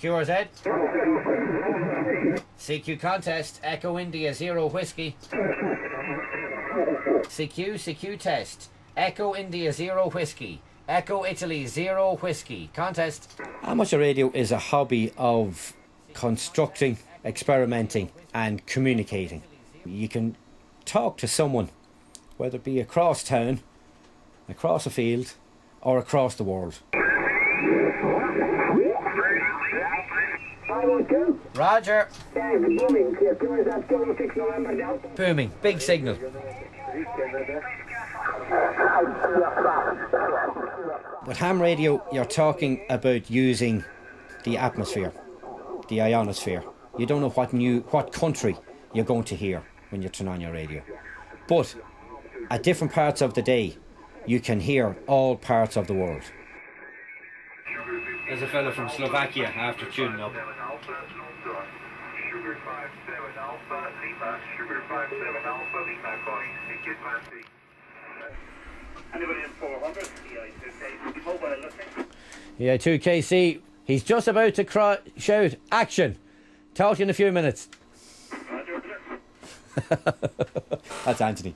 Clogherhead. CQ contest, Echo India 0 Whiskey. CQ test, Echo India 0 Whiskey. Echo Italy 0 Whiskey. Contest. Amateur radio is a hobby of constructing, experimenting and communicating. You can talk to someone, whether it be across town, across a field or across the world. Roger. Booming. Big signal. With ham radio, you're talking about using the atmosphere, the ionosphere. You don't know what country you're going to hear when you turn on your radio. But at different parts of the day, you can hear all parts of the world. There's a fella from Slovakia after tuning up. Sugar 57 Alpha Lima, Sugar 57 Alpha Lima, calling CQ20. Anybody in 400, EI2KC, mobile listening. EI2KC, he's just about to shout, action. Talk to you in a few minutes. That's Anthony.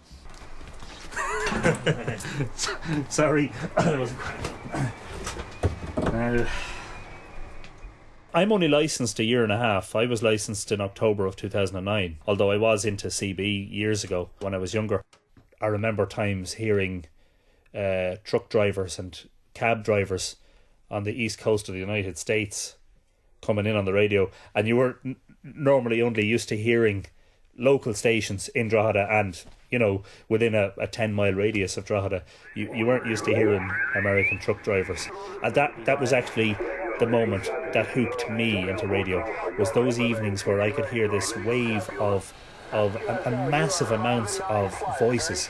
Sorry. I'm only licensed a year and a half. I was licensed in October of 2009, although I was into CB years ago when I was younger. I remember times hearing truck drivers and cab drivers on the east coast of the United States coming in on the radio, and you were normally only used to hearing local stations in Drogheda and, you know, within a 10-mile radius of Drogheda. You weren't used to hearing American truck drivers. And that was actually the moment that hooked me into radio, was those evenings where I could hear this wave of a massive amounts of voices.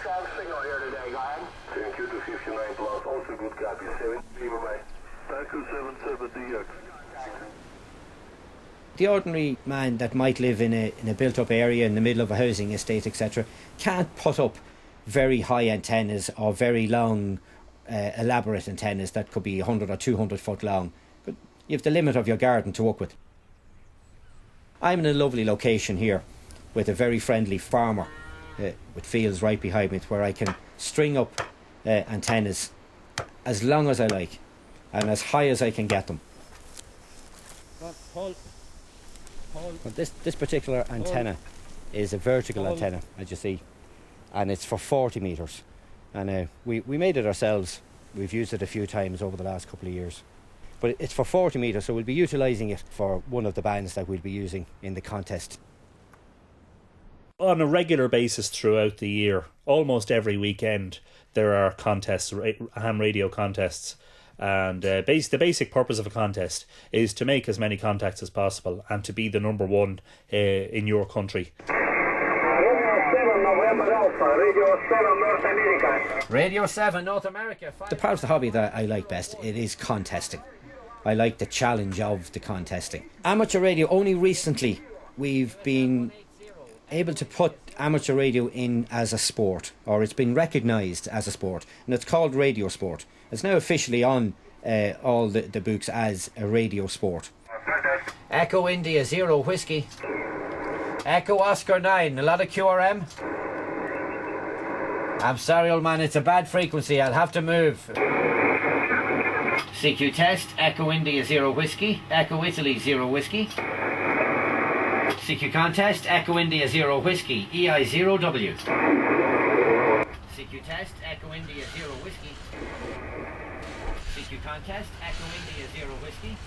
The ordinary man that might live in a built-up area in the middle of a housing estate, etc., can't put up very high antennas or very long, elaborate antennas that could be 100 or 200 foot long. But you have the limit of your garden to work with. I'm in a lovely location here with a very friendly farmer with fields right behind me, where I can string up antennas as long as I like and as high as I can get them. But this particular antenna is a vertical antenna, as you see, and it's for 40 metres. And we made it ourselves. We've used it a few times over the last couple of years. But it's for 40 metres, so we'll be utilising it for one of the bands that we'll be using in the contest. On a regular basis throughout the year, almost every weekend, there are contests, ham radio contests. And the basic purpose of a contest is to make as many contacts as possible and to be the number one in your country. Radio 7 North America. The part of the hobby that I like best, it is contesting. I like the challenge of the contesting. Amateur radio, only recently we've been able to put amateur radio in as a sport, or it's been recognised as a sport, and it's called radio sport. It's now officially on all the books as a radio sport. Echo India 0 Whiskey. Echo Oscar 9, a lot of QRM. I'm sorry, old man, it's a bad frequency, I'll have to move. CQ test, Echo India 0 Whiskey. Echo Italy 0 Whiskey. CQ contest, Echo India 0 Whiskey. EI 0W. CQ test, Echo India 0 Whiskey. CQ contest, Echo India 0 Whiskey.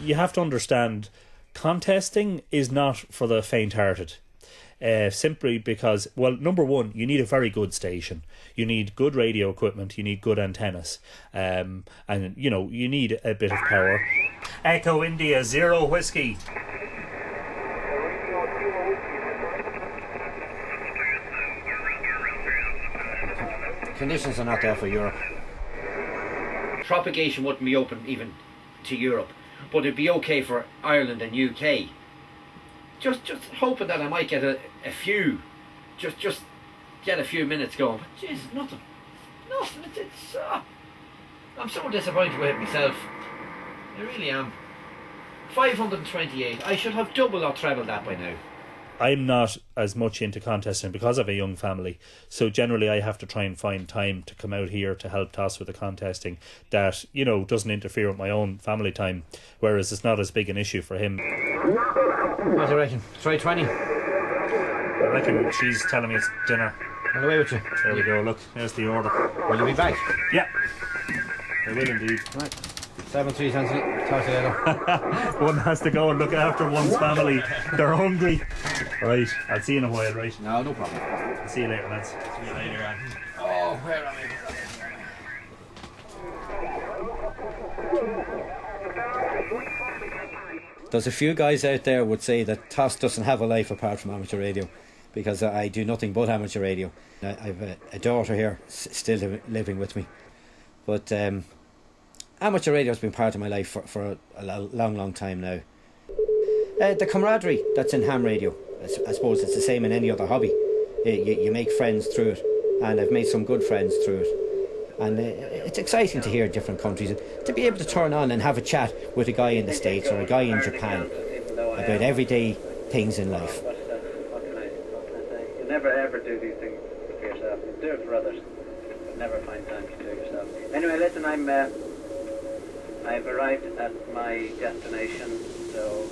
You have to understand, contesting is not for the faint-hearted. simply because, well, number one, you need a very good station. You need good radio equipment. You need good antennas. And, you know, you need a bit of power. Echo India 0 Whiskey. Conditions are not there for Europe. Propagation wouldn't be open even to Europe, but it'd be okay for Ireland and UK. Just hoping that I might get a few, just get a few minutes going. But Jesus, nothing. It's I'm so disappointed with myself. I really am. 528. I should have double or treble that by now. I'm not as much into contesting because of a young family, so generally I have to try and find time to come out here to help Thos with the contesting that, you know, doesn't interfere with my own family time, whereas it's not as big an issue for him. What do you reckon? Try 20. I reckon she's telling me it's dinner. Run away with you. There we go, look, there's the order. Will you be back? Yeah, I will indeed. Right. 7-3, talk to you later. One has to go and look after one's family. They're hungry. Right, I'll see you in a while, right? No problem. I'll see you later, lads. See you later, Anne. Oh, where am I? There's a few guys out there would say that Thos doesn't have a life apart from amateur radio, because I do nothing but amateur radio. I've a daughter here still living with me, but amateur radio has been part of my life for a long time now. The camaraderie that's in ham radio, I suppose it's the same in any other hobby. You make friends through it, and I've made some good friends through it. And it's exciting to hear different countries, and to be able to turn on and have a chat with a guy in the States or a guy in Japan about everyday things in life. What can I say? You never ever do these things for yourself. You do it for others, but never find time to do it yourself. Anyway, listen, I've arrived at my destination, so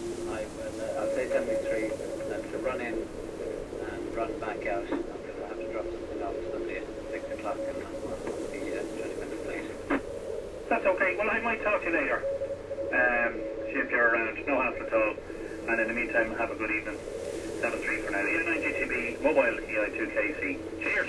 I'll say 73, and to run in and run back out because I have to drop something off to somebody at 6 o'clock and I'll be 20 minutes late. That's okay. Well, I might talk to you later. See if you're around. No hassle at all. And in the meantime, have a good evening. 7-3 for now. 9 GTB, mobile EI2KC. Cheers.